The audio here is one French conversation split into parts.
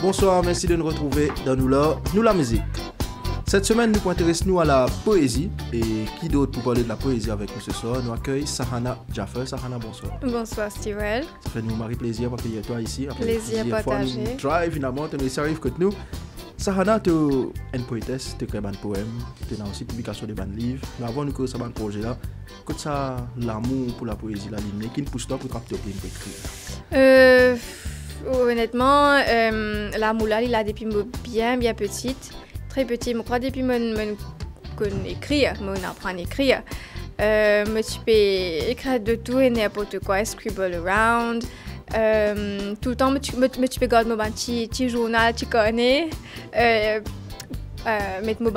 Bonsoir, merci de nous retrouver dans Nous la musique. Cette semaine, nous intéressons à la poésie. Et qui d'autre pour parler de la poésie avec nous ce soir? Nous accueille Sahana Jaffer. Sahana, bonsoir. Bonsoir, Stewell. Ça fait nous marrer plaisir d'accueillir toi ici. Plaisir partagé. Nous drive, finalement, tu nous arrives que nous. Sahana, tu es une poétesse, tu écris un poème, tu as aussi publication de bandes livres. Mais avant de commencer ce projet là, que ça l'amour pour la poésie, la ligne, qui nous pousse toi pour te écrire? Honnêtement, l'amour là, il a depuis bien petite. Très petit, je crois depuis que j'écris, je apprends à écrire. Je peux écrire de tout et n'importe quoi, scribble around. Tout le temps, tu peux garder mon petit journal, tu connais. Mettre mon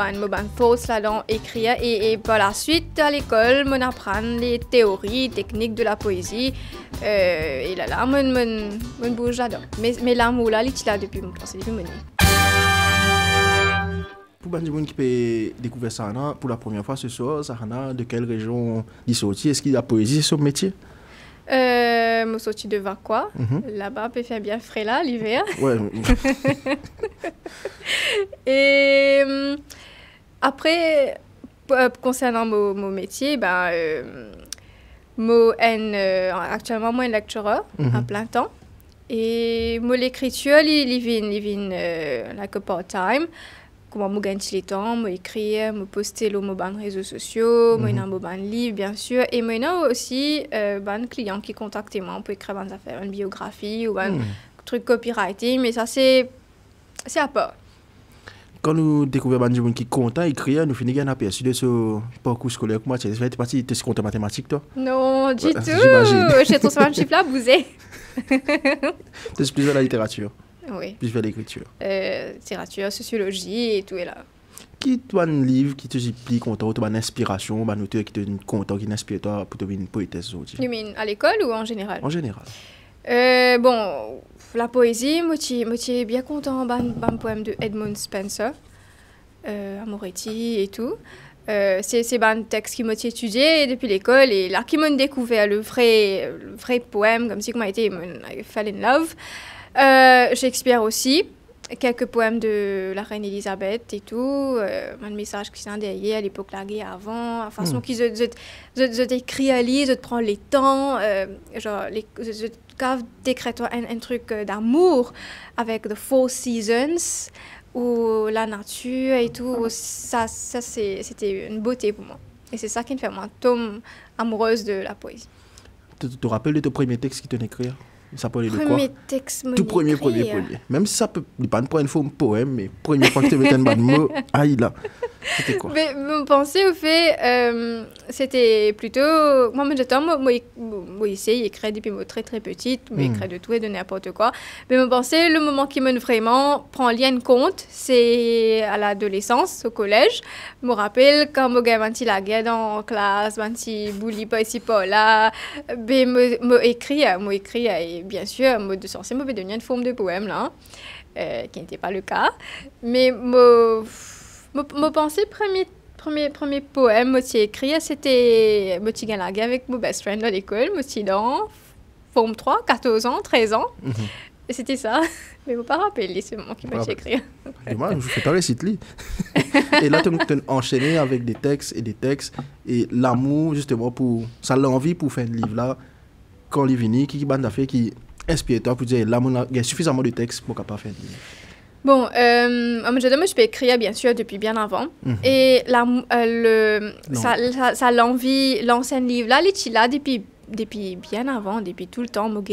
fausse là-dedans, écrire. Et par la suite, à l'école, je apprends les théories, techniques de la poésie. Et là, je bouge là-dedans. Mais l'amour là, il est là depuis mon nez. Pour les gens qui peuvent découvrir Sahana pour la première fois ce soir, Sahana, de quelle région il sorti? Est-ce que la poésie, c'est son métier? Je suis sorti de Vacois. Là-bas, on peut faire bien frais là, l'hiver. Ouais. Et après, concernant mon métier, actuellement, moi, je suis lecturer à plein temps. Et l'écriture, il vient like a part-time. Comment je gagne le temps, je écrire, je poster sur mes réseaux sociaux, je dans mes livres bien sûr, et je aussi des clients qui contactent moi pour écrire des affaires, une biographie ou un truc copywriting, mais ça c'est à part. Quand nous découvrons des gens qui comptent écrire, nous finissons un aperçu de ce parcours scolaire. Comment tu fais partie de ce compte mathématique toi? Non, du tout. J'ai trouvé ce chiffre là bousé. Tu es plus vers la littérature. Oui. Plus vers l'écriture. Littérature, sociologie et tout est là. Qui toi un livre qui te explique content, tu as une inspiration, un auteur qui te content, qui t'inspire toi pour devenir une poétesse aujourd'hui? Tu mean à l'école ou en général? En général. Bon, la poésie, moi je bien content d'un poème de Edmund Spencer, Amoretti et tout. C'est un texte qui m'a étudié depuis l'école et là qui m'a découvert le vrai poème, comme si comment été I fell in love. Shakespeare aussi, quelques poèmes de la reine Elisabeth et tout, un message qui s'est derrière à l'époque la guerre avant, la façon qu'ils écrit à lire, je te prends les temps, genre je d'écrire un truc d'amour avec The Four Seasons ou la nature et tout, ça c'était une beauté pour moi. Et c'est ça qui me fait moi tomber amoureuse de la poésie. Tu te rappelles de ton premier texte qui t'en écrire? Ça parlait de quoi? Premier texte, tout premier. Même si ça peut pas une première fois un poème, mais première fois que tu mettais un bas de mots, aïe là. C'était quoi? Mais mon pensée au fait, c'était plutôt moi essayé d'écrire depuis très petite, écrire de tout et de n'importe quoi. Mais mon pensée, le moment qui me vraiment prend lien compte, c'est à l'adolescence, au collège. Je me rappelle quand je gagnais la guerre dans la classe, je bouli pas ici pas là, je écrit et bien sûr, mot de sorcier, je devenir une forme de poème là, qui n'était pas le cas, mais mon pensée premier poème que j'ai écrit, c'était je gagné la guerre avec mon best friend à l'école, je dans forme 3, 14 ans, 13 ans. Et c'était ça. Mais je ne me rappelle ce moment qui m'a écrit. Dommage, je ne fais pas réciter. Et là, tu as enchaîné avec des textes. Et l'amour, justement, pour ça l'envie pour faire un livre là. Quand il vient, qui inspire toi pour dire l'amour, il y a suffisamment de textes pour capable faire un livre. Bon, je peux écrire bien sûr depuis bien avant. Et ça l'envie, l'ancien livre là, il est là depuis bien avant, depuis tout le temps. Moi,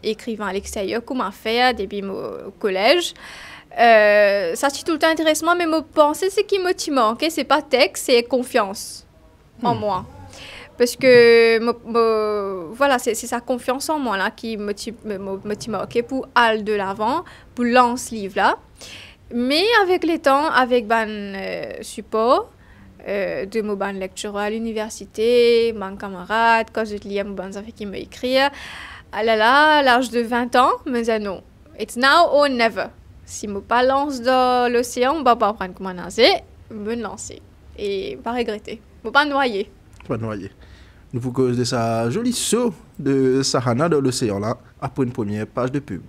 écrivain à l'extérieur, comment faire depuis mon collège. Ça c'est tout le temps intéressant, mais mon pensée c'est qui me manque, c'est pas texte, c'est confiance en moi. Parce que voilà, c'est sa confiance en moi là qui me motive pour aller de l'avant, pour lancer ce livre là. Mais avec le temps, avec support de mon lecture à l'université, mon camarade, quand je lis mon affaires qui me écrire, à l'âge de 20 ans, je me disais non, it's now or never. Si je ne pas lance dans l'océan, je ne vais pas apprendre comment nager, je vais me lancer et pas regretter, je ne vais pas noyer. Pas noyer. Nous vous cause de sa jolie saut de Sahana dans l'océan là, après une première page de pub.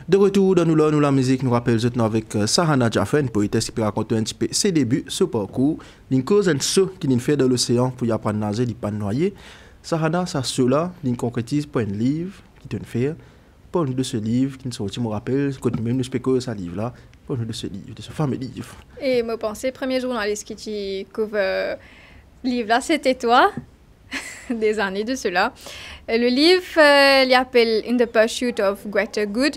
De retour dans nous la musique, nous rappelle maintenant avec Sahana Jaffa, une poétesse qui peut raconter un petit peu ses débuts, ce parcours, une cause et ce qu'il fait dans l'océan pour y apprendre à nager, il pas noyer. Sahana, ça cela, il concrétise pour un livre qui te fait, pour de ce livre qui nous sorti, me rappelle, quand même nous spéculons ce livre là, pour de ce livre, de ce fameux livre. Et me pensais, premier journaliste qui couvre livre là, c'était toi. Des années de cela. Le livre, il s'appelle In the Pursuit of Greater Good.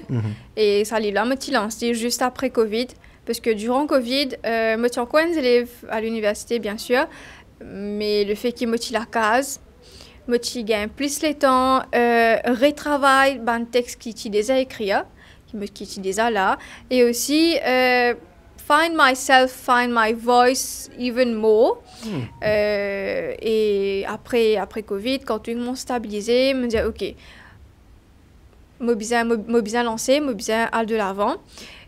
Et ce livre-là, je l'ai lancé juste après Covid. Parce que durant Covid, je suis encore un élève à l'université, bien sûr. Mais le fait qu'il me la case, je gagne plus le temps, retravaille un texte qui est déjà écrit, qui est déjà là. Et aussi, find myself, find my voice even more. Et après Covid, quand tout le monde stabilisé, me dire ok, je bien lancer, je bien aller de l'avant.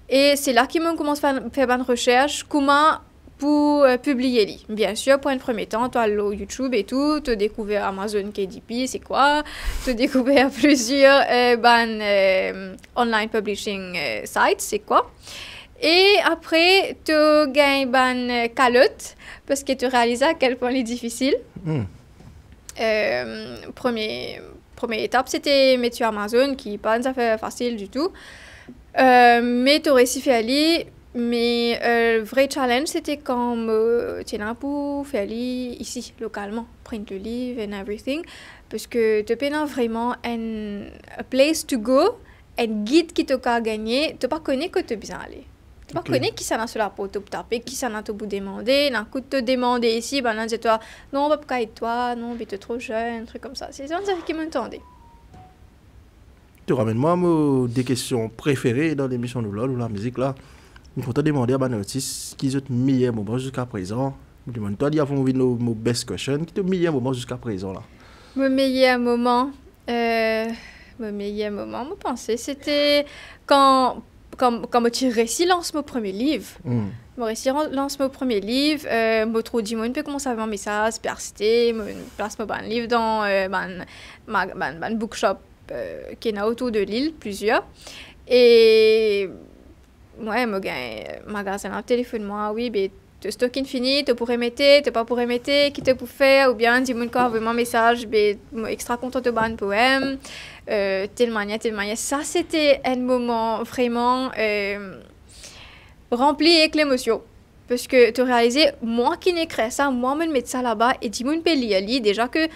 Et c'est là que je commence à faire une recherche comment pour publier les. Bien sûr, pour un premier temps, tu as le YouTube et tout, tu découvres Amazon KDP, c'est quoi, tu découvres plusieurs online publishing sites, c'est quoi. Et après, tu gagnes une calotte parce que tu réalises à quel point il est difficile. Première étape, c'était mettre sur Amazon, qui n'est pas une affaire facile du tout. Mais tu as réussi à faire aller. Mais le vrai challenge, c'était quand tu es là pour faire aller ici, localement, print le livre and everything. Parce que tu as vraiment a place to go, un guide qui t'a gagné, tu ne connais pas que tu es bien allé. Tu ne connais qui ça n'a sur la porte pour taper, qui ça n'a pour demander, d'un coup te demander ici, ben là dis toi non, pas pour toi, non, mais tu es trop jeune, un truc comme ça. C'est ça qui m'entendait. Tu ramènes-moi des questions préférées dans l'émission de LOL ou la musique là. Il faut te demander à un artiste qui est le meilleur moment jusqu'à présent. Je demande toi d'y avoir envie de nos best questions, qui est le meilleur moment jusqu'à présent là. Mon meilleur moment, je pensais, c'était quand je réussis lance mon premier livre. Je réussis lance mon premier livre, je trouve que je peux commencer à avoir un message, je place mon livre dans un bookshop qui est autour de l'île, plusieurs. Et ouais, je gagne un magasin à téléphone, moi, oui, mais tu stock infini, tu pourrais mettre, tu pas pourrais mettre, qui te pour faire, ou bien dis-moi encore vraiment un message, mais extra content de un poème, telle manière. Ça, c'était un moment vraiment rempli avec l'émotion. Parce que tu réalisais, moi qui n'écris ça, moi, je mets ça là-bas, et dis-moi une lire, déjà que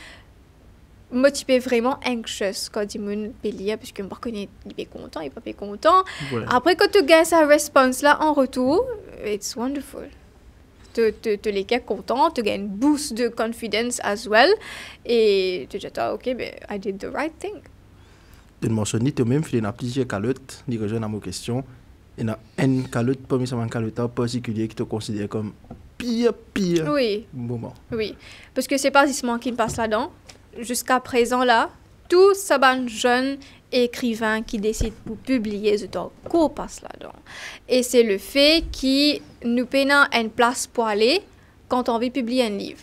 moi, je suis vraiment anxious quand je peux lire, parce que je me reconnais, il est content, il n'est pas content. Voilà. Après, quand tu gagnes sa réponse là en retour, it's wonderful. Tu les content, tu gagnes un boost de confidence as well, et tu te dis, ok, I did the right thing. Tu mentionnes, tu même fait plusieurs calottes, dis que je n'ai pas question. Il y a une calotte, parmi ces calottes particulier qui te considère comme pire moment. Oui, parce que c'est pas seulement qui me passe là-dedans. Jusqu'à présent, là, tous ces jeunes écrivains qui décident pour publier ce temps qu'on passe là-dedans. Et c'est le fait qui nous peinons une place pour aller quand on veut publier un livre.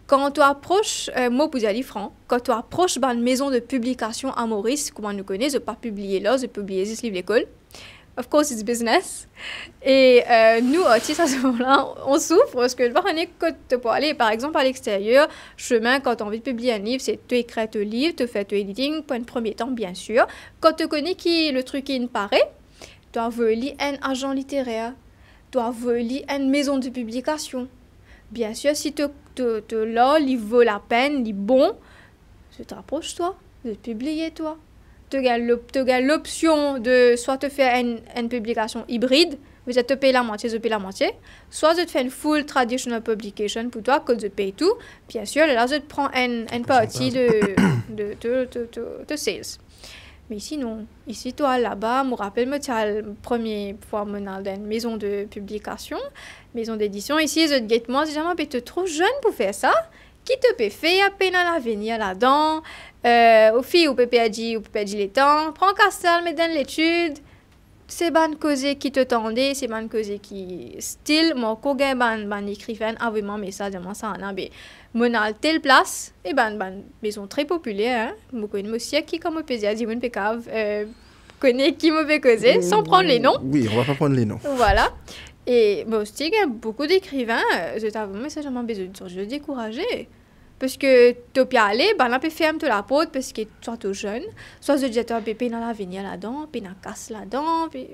Quand tu approches, moi, pour dire franc, quand tu approches une maison de publication à Maurice, comme on nous connaît, je ne vais pas publier là, je vais publier ce livre à l'école. Of course, it's business. Et nous, artistes, à ce moment-là, on souffre parce que quand tu peux aller, par exemple, à l'extérieur, chemin, quand tu as envie de publier un livre, c'est tu écris ton livre, tu fais ton editing, pour un premier temps, bien sûr. Quand tu connais qui le truc qui ne paraît, tu as voulu un agent littéraire, tu as voulu une maison de publication. Bien sûr, si tu là, il vaut la peine, il est bon, tu t'approches toi, de publier toi. Tu as l'option de soit te faire une publication hybride, vous te payer la moitié, soit je te fais une full traditional publication pour toi, que je paye tout. Bien sûr, là, je te prends une partie de sales. Mais sinon, ici, toi, là-bas, je me rappelle, tu as la première fois dans une maison de publication, maison d'édition. Ici, je te dis, moi, je dis, mais tu es trop jeune pour faire ça. Qui te peut faire à peine à l'avenir là-dedans? Aux filles, ou peut dire les temps. Prends Castel, mets dans l'étude. C'est ban cause qui te tendait, c'est ban cause qui style mon collègue ban écrivain a vraiment message de moi ça en ben monal telle place et ban maison très populaire hein. Beaucoup de monsieur qui comme peut dire dit mon pécave connaît qui me fait causer, sans prendre les noms. Oui, on va pas prendre les noms. Voilà. Et moi aussi, il y a beaucoup d'écrivains, je t'avoue, mais ça, j'ai besoin de je décourager. Parce que tu peux aller, ben, là, tu fermes la porte parce que soit tu es jeune, soit tu dis que tu dans l'avenir là-dedans, puis dans casse là-dedans. Puis...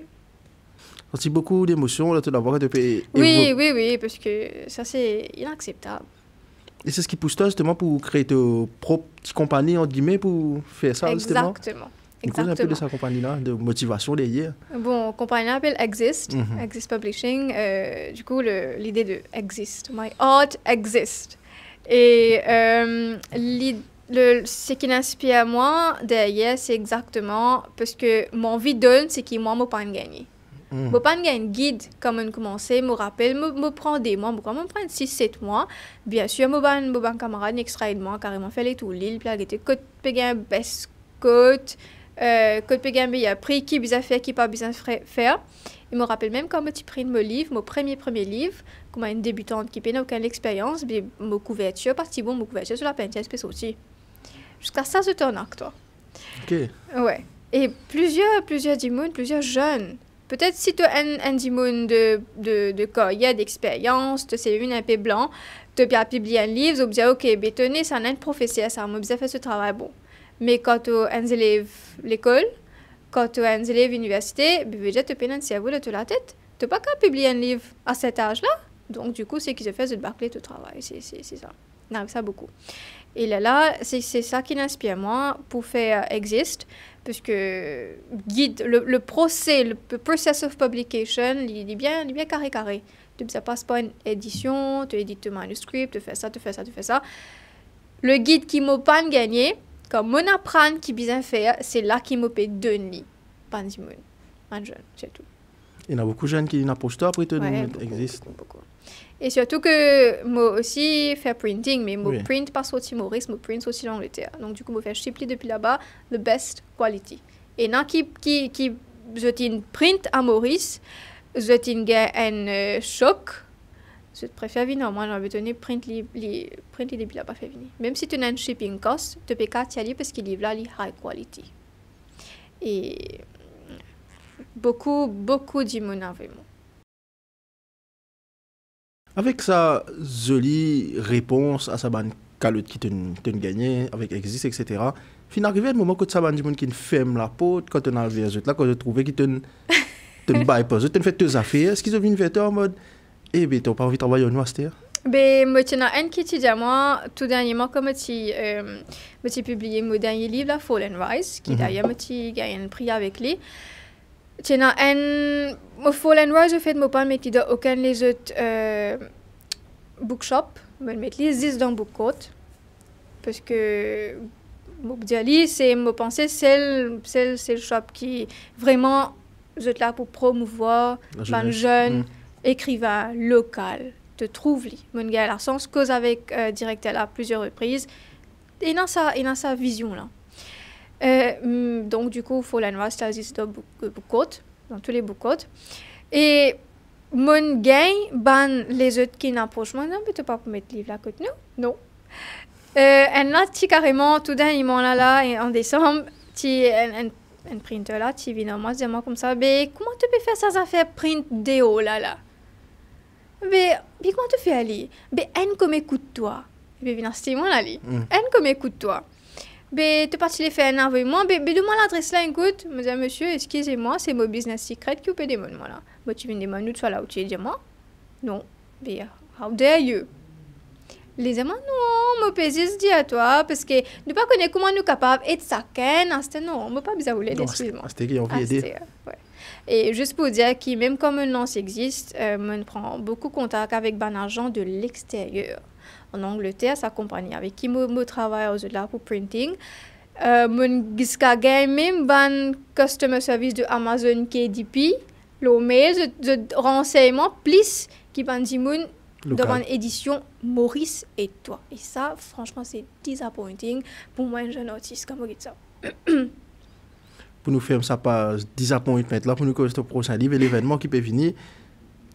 C'est beaucoup d'émotions, là, tout d'abord, tu peux oui, parce que ça, c'est inacceptable. Et c'est ce qui pousse toi, justement, pour créer ta propre petite compagnie, entre guillemets, pour faire ça, justement? Exactement. Du coup, un peu de sa compagnie-là, de motivation derrière. Bon, compagnie s'appelle Exist, Exist Publishing. Du coup, l'idée de Exist, My Art Exist. Et ce qui m'inspire à moi derrière, c'est exactement parce que mon vie donne, c'est que moi, je ne peux pas gagner. Je ne peux pas gagner un guide comme on commençait, je me rappelle, je prends des mois, je prends 6-7 mois. Bien sûr, je vais un camarade extrait de moi, carrément fait les tout l'île, puis il côte payer un best côte, côte payer un meilleur prix, qui besoin faire, qui pas besoin faire. Je me rappelle même quand je pris mon livre, mon premier livre, comme une débutante qui n'a aucune expérience, ma couverture, partie bon, ma couverture sur la peinture, c'est aussi. Jusqu'à ça, c'est un acte. Ok. Ouais. Et plusieurs dimons, plusieurs jeunes. Peut-être si tu as un dimon de carrière, d'expérience, tu sais une un peu blanc, tu as publié un livre, tu dis ok, bétonné, c'est un professeur, ça m'a fait ce travail bon. Mais quand tu as un élève l'école, quand tu as un élève université, déjà tu peux un cerveau de la tête. Tu n'as pas qu'à publier un livre à cet âge-là. Donc, du coup, c'est qui se fait de bâcler tout travail. C'est ça. On arrive ça beaucoup. Et là c'est ça qui m'inspire moi pour faire Exist. Parce que guide, le procès, le process of publication, il est bien carré. Ça passe pas une édition, tu édites ton manuscrit, tu fais ça. Le guide qui m'a pas gagné, comme mon apprendre qui bien faire, c'est là qui m'a fait donner. Pas un jeune, c'est tout. Il y a beaucoup de jeunes qui n'approchent pas après tout Exist. Beaucoup. Et surtout que moi aussi fais printing, mais moi print pas sorti Maurice, moi print sorti l'Angleterre. Donc du coup moi fais shipper depuis là-bas the best quality. Et là qui je une print à Maurice, je un choc. Je préfère venir moi j'avais donné print depuis là-bas fait venir. Même si tu as un shipping cost, tu peux pas t'y aller parce qu'il livre là les high quality. Et beaucoup d'immunes avec moi. Avec sa jolie réponse à sa bonne calotte qui te gagné avec Exist, etc., fin arrivé un moment que ça va qui ferme la porte, quand on a vu là, quand je trouvais qu'il te bypass, tu fait deux affaires, est-ce qu'ils ont vu une vérité en mode, eh bien, tu n'as pas envie de travailler au université? Ben, moi, il y en a un qui dit à moi, tout dernièrement, comme j'ai publié mon dernier livre, là, Fall and Rise, qui d'ailleurs, j'ai gagné un prix avec lui. Il y en a un, Fall and Rise, je fais de mon pas, mais qui n'a aucun les autres bookshop, je vais mettre les 10 dans Bookcourt, parce que, je pensais, c'est le shop qui, vraiment, je suis là pour promouvoir les jeunes écrivains locaux. Te trouve li mon gars la sens cause avec directeur à plusieurs reprises et dans sa vision là donc du coup faut l'université dans tous les Bookcourt et mon gars les autres qui n'approchent moi non mais tu pas pour mettre livre là côté nous non et là tu carrément tout d'un moment là et en décembre tu un printer là tu viens moi dis moi comme ça mais comment tu peux faire ça fait print déo là mais comment tu fais aller? Mais un comme écoute-toi. Mais viens c'est moi là li. Un comme écoute-toi. Mais tu parti les faire un envoyement. Mais demande l'adresse là écoute. Me dit monsieur, excusez-moi, c'est mon business secret qui peut demander moi là. Moi tu viens demander toi là où tu es dis moi. Non. Mais how dare you? Les amants non, mon pésis dit à toi parce que nous pas connaître comment nous capables être sacan, c'était non, on pas besoin de voler excuse-moi. C'était qui ont aider. Ouais. Et juste pour dire que même comme un lance existe, on prend beaucoup contact avec des agents de l'extérieur. En Angleterre, sa compagnie avec qui je travaille au-delà pour printing. Mon jusqu'à même ban customer service de Amazon KDP, le mail de renseignement plus qui ban dimoun devant édition Maurice et toi. Et ça, franchement, c'est disappointing pour moi un jeune artiste comme ça. Pour nous faire ça pas disappointment là pour nous cause le prochain livre et l'événement qui peut venir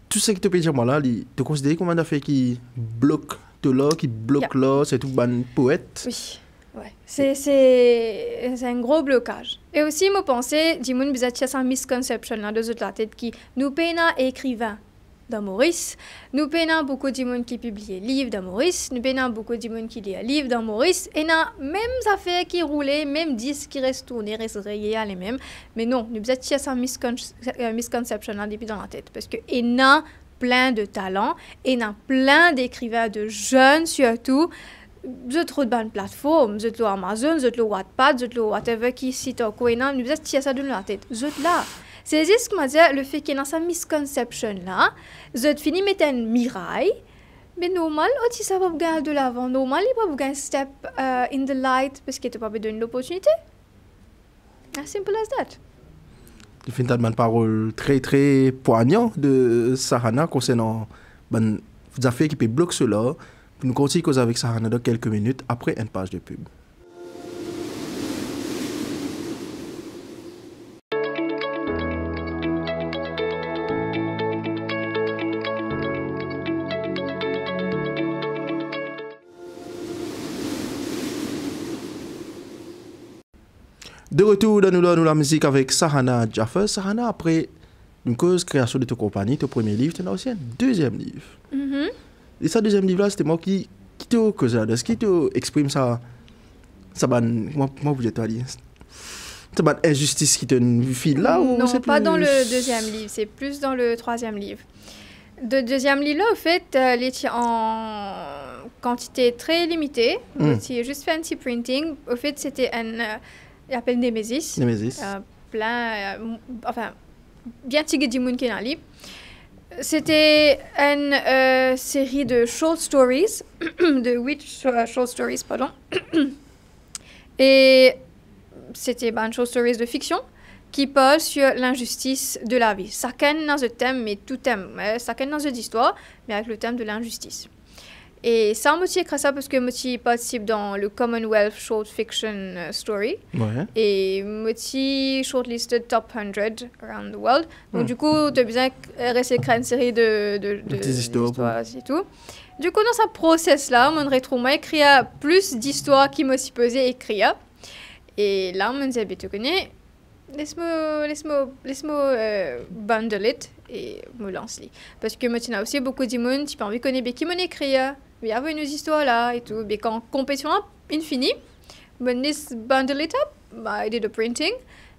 tout ce que tu peux dire moi là tu considères comme un affaire qui bloque tout là qui bloque là c'est tout ban poète oui Ouais, c'est un gros blocage. Et aussi, je pensais, Jimoun, vous êtes une misconception là, de la tête qui nous peinons écrivains dans Maurice, nous peinons beaucoup de monde qui publie livres dans Maurice, nous peinons beaucoup de monde qui lit livres dans Maurice, et n'a même affaires qui roulaient, même disques qui restent tournés, restent rayés les mêmes. Mais non, nous êtes une misconception là depuis dans la tête, parce que il y a plein de talents, et il y a plein d'écrivains de jeunes surtout. Vous êtes trop de bonnes plateformes, vous êtes là Amazon, vous êtes là Wattpad, vous êtes là whatever qui site au coin, vous êtes ça dans la tête, vous êtes là. C'est juste que dire le fait qu'il y a cette misconception là, vous êtes fini mettre un mirail, mais normal, aussi ça va vous gagner de l'avant, normal, il va vous gagner step in the light parce qu'il ne pas donné l'opportunité. As simple as that. Il fait une parole très très poignante de Sahana concernant les affaires qui peuvent bloquer cela. Nous continuons avec Sahana dans quelques minutes après une page de pub. De retour dans nous la musique avec Sahana Jaffer. Sahana, après une cause création de ta compagnie, ton premier livre, tu as aussi un deuxième livre. Mm-hmm. Et ce deuxième livre-là, c'était moi qui te cause là, qui te exprime ça comment vous dites dire, c'est une injustice qui te file là ou non, c'est pas plus... dans le deuxième livre, c'est plus dans le troisième livre. Le deuxième livre-là, au fait, il est en quantité très limitée. C'est juste fancy printing. Au fait, c'était il appelle Nemesis. Enfin, bien tigé du monde qui est dans le livre. C'était une série de short stories, de 8 short stories, pardon. Et c'était une short stories de fiction qui parle sur l'injustice de la vie. Chacun dans un thème, mais tout thème. Chacun dans une histoire, mais avec le thème de l'injustice. Et ça, moi, j'ai écrit ça parce que moi, je participe dans le Commonwealth Short Fiction Story. Ouais. Et moi, je shortlisted top 100 around the world. Donc, du coup, tu as besoin de rester écrire une série de histoires et tout. Du coup, dans ce process-là, mon rétro-moi écrit plus d'histoires qui m'ont supposé écrire. Et là, on me dit, tu connais, laisse-moi bundle it et me lance-les. Parce que moi, tu as aussi beaucoup de monde qui n'ont pas envie de connaître qui m'ont écrit. Il y avait une histoire là et tout. Mais quand la compétition est finie, je bundle it up, I did the printing.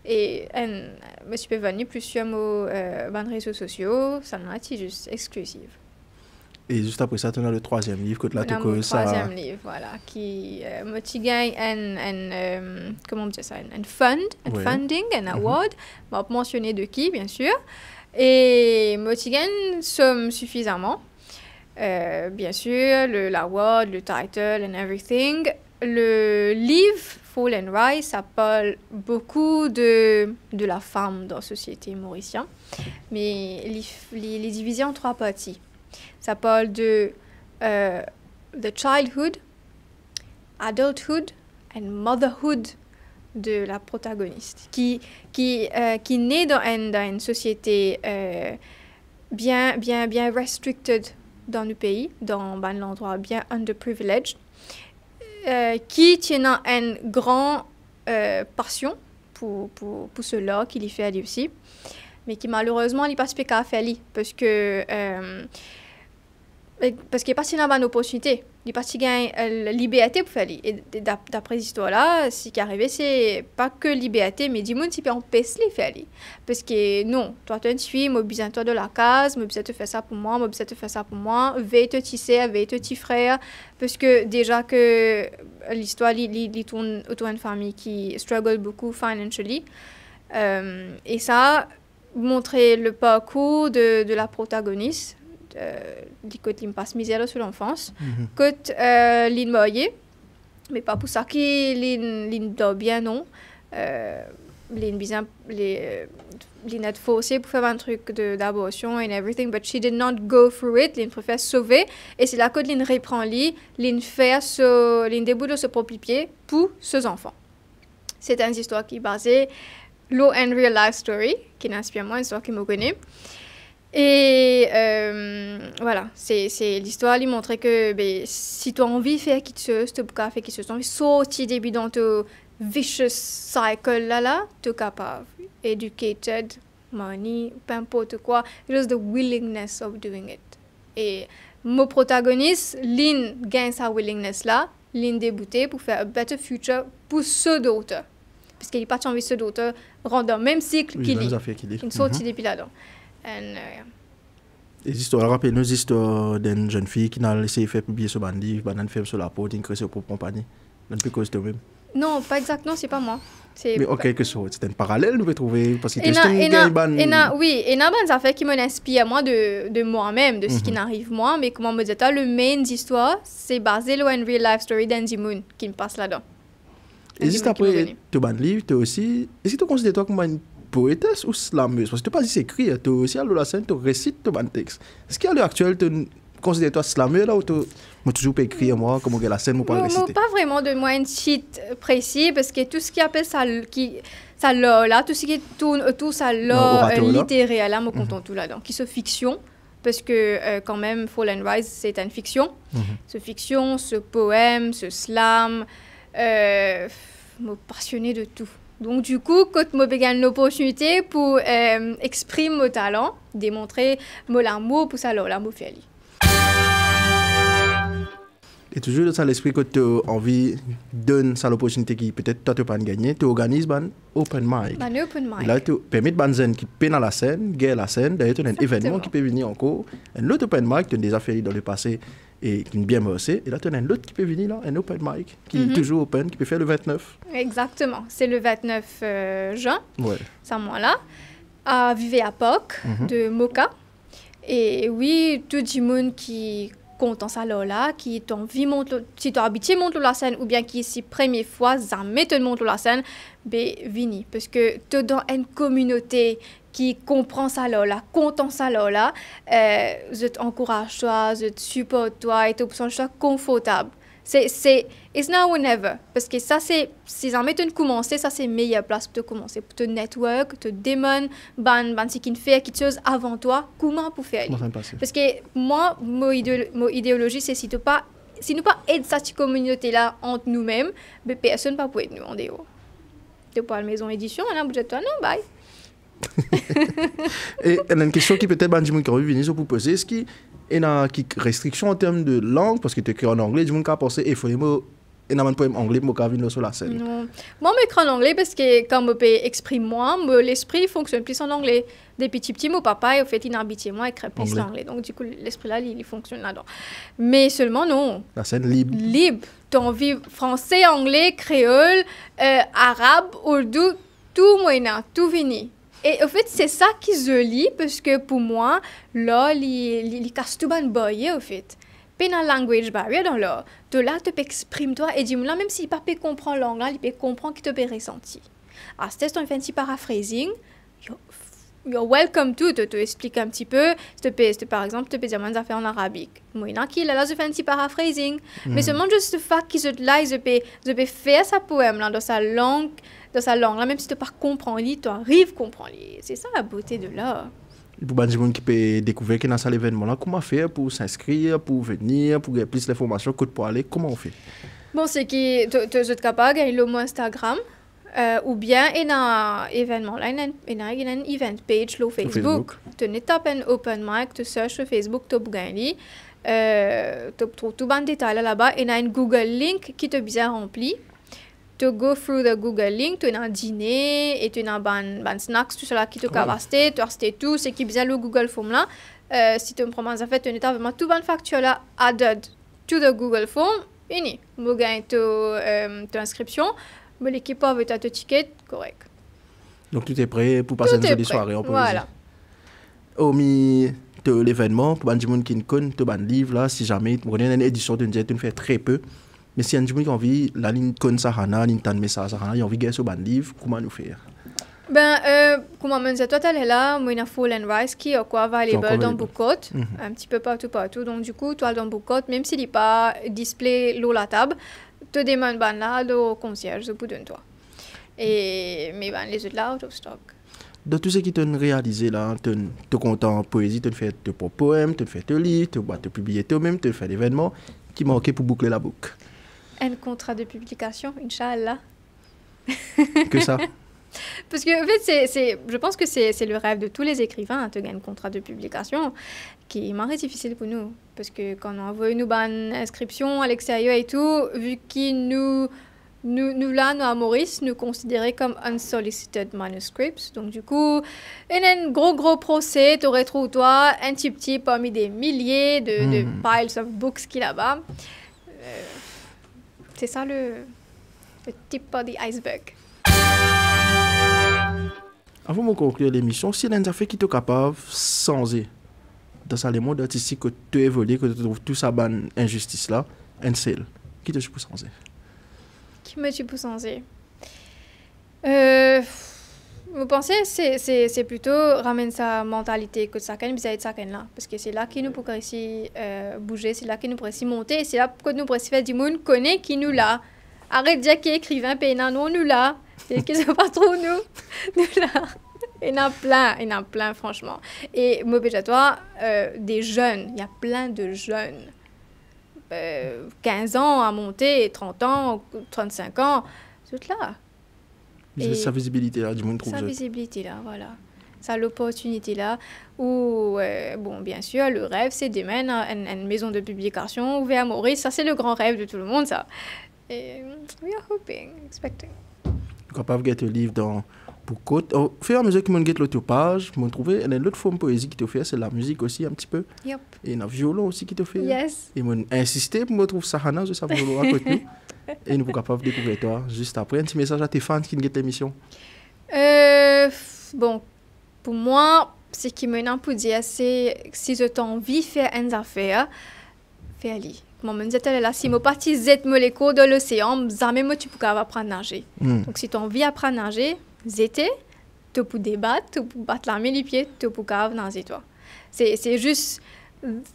Et je suis venue plus sur mes réseaux sociaux, ça m'a été juste exclusive. Et juste après ça, tu as le troisième livre, que là, tu le troisième livre, voilà, qui me gagne comment on dit ça, un funding, un award. Je vais mentionner de qui, bien sûr. Et me gagne somme suffisamment. Bien sûr, l'award, le title and everything. Le livre Fall and Rise, ça parle beaucoup de la femme dans la société mauricienne, mais les divisé en 3 parties. Ça parle de the childhood, adulthood and motherhood de la protagoniste, qui naît dans une société bien restricted dans le pays, dans un endroit bien underprivileged, qui tient une grande passion pour cela qu'il y fait aller aussi, mais qui malheureusement n'est pas spécial à faire parce que parce qu'il n'y a pas si une opportunité, il n'y a pas si la liberté pour faire. Et d'après cette histoire-là, ce qui est arrivé, c'est pas que la liberté, mais du monde qui peut empêcher de faire. Parce que non, toi, tu es une fille, moi, besoin de toi de la case, moi, besoin de faire ça pour moi, moi, besoin de faire ça pour moi, veille te tisser, veille te petit frère. Parce que déjà que l'histoire, il tourne autour d'une famille qui struggle beaucoup financially. Et ça, montrer le parcours de la protagoniste. Côté il passe misère sur l'enfance côté l'in marié mais pas pour ça qui l'in bien non l'in bien l'in est forcé pour faire un truc d'abortion and everything but she did not go through it l'in préfère sauver et c'est là que l'in reprend l'in fait l'in déboule ses propres pieds pour ses enfants. C'est une histoire qui est basée low and real life story qui inspire moi une histoire qui me connaît. Et voilà, c'est l'histoire lui montrer que ben, si tu as envie de faire quelque chose, tu peux faire quelque chose. Tu as envie de sortir début dans ton vicious cycle là, tu es capable. Educated, money, peu importe quoi, just the willingness of doing it. Et mon protagoniste, Lynn gagne sa willingness là, Lynn débouté pour faire a better future pour ce d'auteur. Parce qu'il n'est pas envie de ce d'auteur rendre le même cycle qu'il lit. Qu'il sortit depuis là-dedans. Et l'histoire, rappelle-nous l'histoire d'une jeune fille qui n'a laissé faire publier ce bandit, banane ferme sur la porte, une créée sa propre compagnie. Dans le cause de même. Non, pas exactement, c'est pas moi. Mais en quelque sorte, c'est un parallèle, nous pouvons trouver. Parce que oui, et des affaires qui m'inspirent moi de moi-même, de ce qui m'arrive moi, mais comment me dit le main d'histoire, c'est basé sur une real life story d'Andy Moon qui me passe là-dedans. Et juste après, tu as un livre, tu aussi. Est-ce que tu considères toi comme une poétesse ou slameuse? Parce que tu n'as pas dit écrire, tu aussi à la scène, tu récites ton texte. Est-ce qu'à l'heure actuelle, tu considères toi slameur là ou tu as toujours pas écrire moi, comme la scène, moi pas le réciter? Pas vraiment de moi un cheat précis, parce que tout ce qui appelle ça, ça là, tout ce qui tourne autour ça là, littéraire là, me compte tout là-dedans, qui se fiction. Parce que quand même, Fall and Rise, c'est une fiction. Ce fiction, ce poème, ce slam, me passionné de tout. Donc du coup, quand je gagne l'opportunité pour exprimer mon talent, démontrer mon amour pour ça, là, je fais. Et toujours dans l'esprit que tu as envie de donner ça l'opportunité qui peut-être toi tu pas gagner, tu organises un open mic. Un open mic. Et là tu permets de gens qui peuvent dans la scène, gagner la scène, d'ailleurs tu as un événement qui peut venir encore. Un autre open mic, tu as déjà fait dans le passé et qui est bien bossé. Et là tu as un autre qui peut venir là, un open mic qui est toujours open, qui peut faire le 29. Exactement, c'est le 29 juin. Ouais. C'est à moi là, à Vivre à Pâques de Moka. Et oui, tout le monde qui content ça là, qui t'ont envie monter, si tu as habitué monter la scène ou bien qui ici première fois jamais te monter la scène, ben vini parce que tu dans une communauté qui comprend ça là, content ça là, je t'encourage toi, je te supporte toi et tu te sens confortable. C'est it's now or never parce que ça c'est si jamais tu commencer ça c'est meilleure place pour te commencer pour te network te démon ban si qui fait quelque chose avant toi comment pour faire parce que moi mon idéologie c'est si nous pas aider cette communauté là entre nous-mêmes mais personne pas pour aider nous en dehors de pas la maison édition on a budget toi non bye. Et il y a une question qui peut-être Benjamin qui a venir pour poser est-ce qu'il y a une restriction en termes de langue parce que tu écris en anglais du monde qui a pensé il faut un poème anglais pour venir sur la scène. Non, moi j'écris en anglais parce que quand je peux exprimer moi l'esprit fonctionne plus en anglais depuis petit mon papa en fait il habite moi écrit plus en anglais donc du coup l'esprit là il fonctionne là-dedans mais seulement non la scène libre tu as envie français anglais créole arabe ourdou tout moyen tout fini. Et en fait, c'est ça qui se lit, parce que pour moi, là, il casse tout le boy, en fait. Puis dans la language barrier, dans là, tu peux exprimer toi et dis-moi, même si papa comprend la langue, il peut comprendre ce que tu peux ressentir. Alors, c'est un petit paraphrasing. You're welcome to, te explique un petit peu. Par exemple, tu peux dire des affaires en arabique. Moi, il y a qui, là, je fais un petit paraphrasing. Mais seulement juste le fait qu'il se là, je peux faire sa poème là, dans sa langue, là, même si tu ne comprends pas, tu arrives à comprendre. C'est ça la beauté de l'art. Et pour les gens qui peuvent découvrir que dans cet événement-là, comment faire pour s'inscrire, pour venir, pour gagner plus d'informations, pour aller, comment on fait? Bon, c'est que tu es capable de gagner le mot Instagram, ou bien il y a un événement, là, il y a un event page sur Facebook. Tu tapes un open mic, tu cherches sur Facebook, tu peux gagner. Tu trouves tout le détail là-bas. Il y a un Google Link qui te bien rempli. Tu go through the Google Link, tu as un dîner et tu as un snacks, tout cela qui te cavaste, tu as resté tout, c'est qui bien le Google Form là. Si tu me prends en fait, tu as vraiment tout le facture là added to the Google Form, fini. Tu gagnes ton inscription, mais l'équipe a ton ticket, correct. Donc tout est prêt pour passer une jolie soirée en poésie. Voilà. Hormis l'événement, pour les gens qui ne connaissent pas le livre là, si jamais tu connais une édition de tu fais très peu. Mais si un jour qui a envie, la ligne connaît ça, la ligne t'en message ça, il a envie de gagner ce livre, comment nous faire? Comment me dit toi, tu es là, moi, il y a Fall and Rise qui est available dans Bookot, un petit peu partout. Donc, du coup, toi, dans Bookot, même s'il n'est pas display l'eau la table, tu demandes là au concierge, au bout de toi. Mais les autres là, out of stock. de tout ce qui t'a réalisé là, te content en poésie, te fait tes propres poèmes, te fait tes livres, te publier toi-même, te fait l'événement qui manquait pour boucler la boucle. Un contrat de publication, Inch'Allah. Que ça? Parce que, en fait, je pense que c'est le rêve de tous les écrivains, de gagner un contrat de publication, qui est marrant difficile pour nous. Parce que quand on envoie une bonne inscription à l'extérieur et tout, vu qu'ils nous là, nous à Maurice, nous considérer comme unsolicited manuscripts. Donc, du coup, il y a un gros procès, tu retrouves toi un petit parmi des milliers de piles of books qu'il y a là-bas. C'est ça le tip of the iceberg. Avant de conclure l'émission, si l'un des fait qui est capable, sans dans ça, le monde artistique que tu évolues, que tu trouves tout ça, ban injustice là, un seul, qui te pour sans Qui me tue pour changer? Vous pensez c'est plutôt ramène sa mentalité que ça quand vis-à-vis de ça là parce que c'est là qu'il nous pourrait ici bouger, c'est là qu'il nous pourrait ici monter, c'est là que nous pourrait faire du monde connaît qui nous là. Arrête de dire qu'il écrivain pénal, non nous là, c'est qu'ils sont pas trop nous là. Il y en a plein franchement. Et mauvais toi des jeunes, il y a plein de jeunes. 15 ans à monter, 30 ans, 35 ans, tout là. Et sa visibilité là, du monde trouve. Sa visibilité là, voilà. Ça l'opportunité là. Où, bon, bien sûr, le rêve, c'est de mener une maison de publication ouverte à Maurice. Ça, c'est le grand rêve de tout le monde, ça. Et we are hoping, expecting. Capable de get le livre dans pour côte. Au fur et à mesure que mon get l'autre page, mon trouvé une autre forme de poésie qui te fait, c'est la musique aussi un petit peu. Yep. Et un violon aussi qui te fait. Yes. Et mon insisté pour me trouver Sahana, je sais pas vous raconter nous. Et nous sommes capables de découvrir toi juste après un petit message à tes fans qui get l'émission. Bon, pour moi, ce qui me pour dire c'est si je t'en envie de faire une affaire, fais-le. Comme je disais là, si je parti me les cours de l'océan, jamais tu peux apprendre à nager. Donc si tu as envie d'apprendre à nager, zété, tu peux débattre, tu peux battre la main les pieds, tu peux nager toi. C'est juste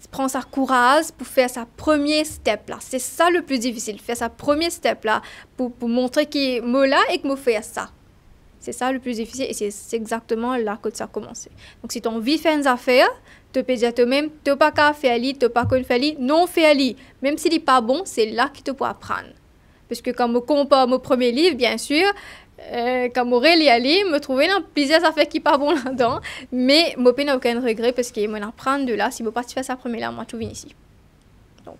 prendre sa courage pour faire sa première step là. C'est ça le plus difficile, faire sa première step là pour montrer qu'il est là et que je fais ça. C'est ça le plus difficile et c'est exactement là que ça a commencé. Donc si tu as envie de faire une affaire, tu peux dire toi-même, tu n'as pas qu'à faire tu n'as pas qu'à faire non faire même s'il n'est pas bon, c'est là que tu peux apprendre. Parce que quand je compare mon premier livre, bien sûr, quand Aurélie allait me trouver dans plusieurs affaires qui pas bon là-dedans, mais moi n'ai aucun regret parce que moi apprendre de là, si je pas faire ça premier là, moi je viens ici. Donc,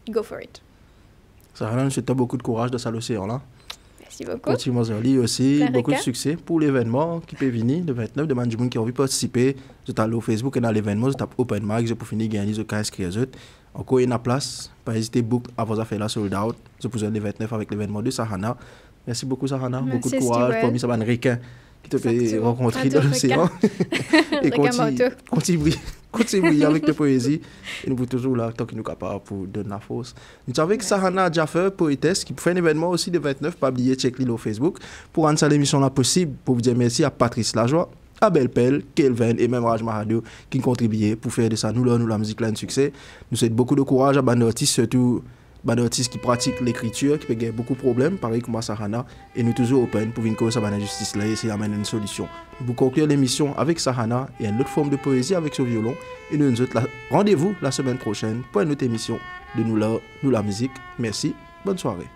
go for it. Ça a beaucoup de courage de ça l'océan là. Merci beaucoup. Continuez à lire aussi, beaucoup de succès pour l'événement qui peut venir le 29 de Manjimoun qui a envie de participer. Je t'allais au Facebook et dans l'événement, je tape Open Mic, je peux finir gagner, je peux inscrire les autres. Encore il y a une place, pas hésiter book à vos affaires là sold out. Je peux le 29 avec l'événement de Sahana. Merci beaucoup Sahana, beaucoup de courage pour ça un requin qui te fait rencontrer dans l'océan. Et continue avec ta poésie. Et nous sommes toujours là tant que nous sommes capables pour donner la force. Nous sommes avec Sahana Jaffer, poétesse, qui fait un événement aussi le 29, pas oublier check-le au Facebook pour rendre cette émission là possible, pour vous dire merci à Patrice Lajoie, à Belpel, Kelvin et même Raj Mahadio qui ont contribué pour faire de ça nous la musique là un succès. Nous souhaitons beaucoup de courage à Bande Artistes, surtout Bande Artistes qui pratiquent l'écriture, qui peut gagner beaucoup de problèmes, pareil comme Sahana, et nous toujours open pour venir cause à la justice là et essayer d'amener une solution. Vous conclure l'émission avec Sahana et une autre forme de poésie avec ce violon. Et nous autres rendez-vous la semaine prochaine pour une autre émission de nous la musique. Merci, bonne soirée.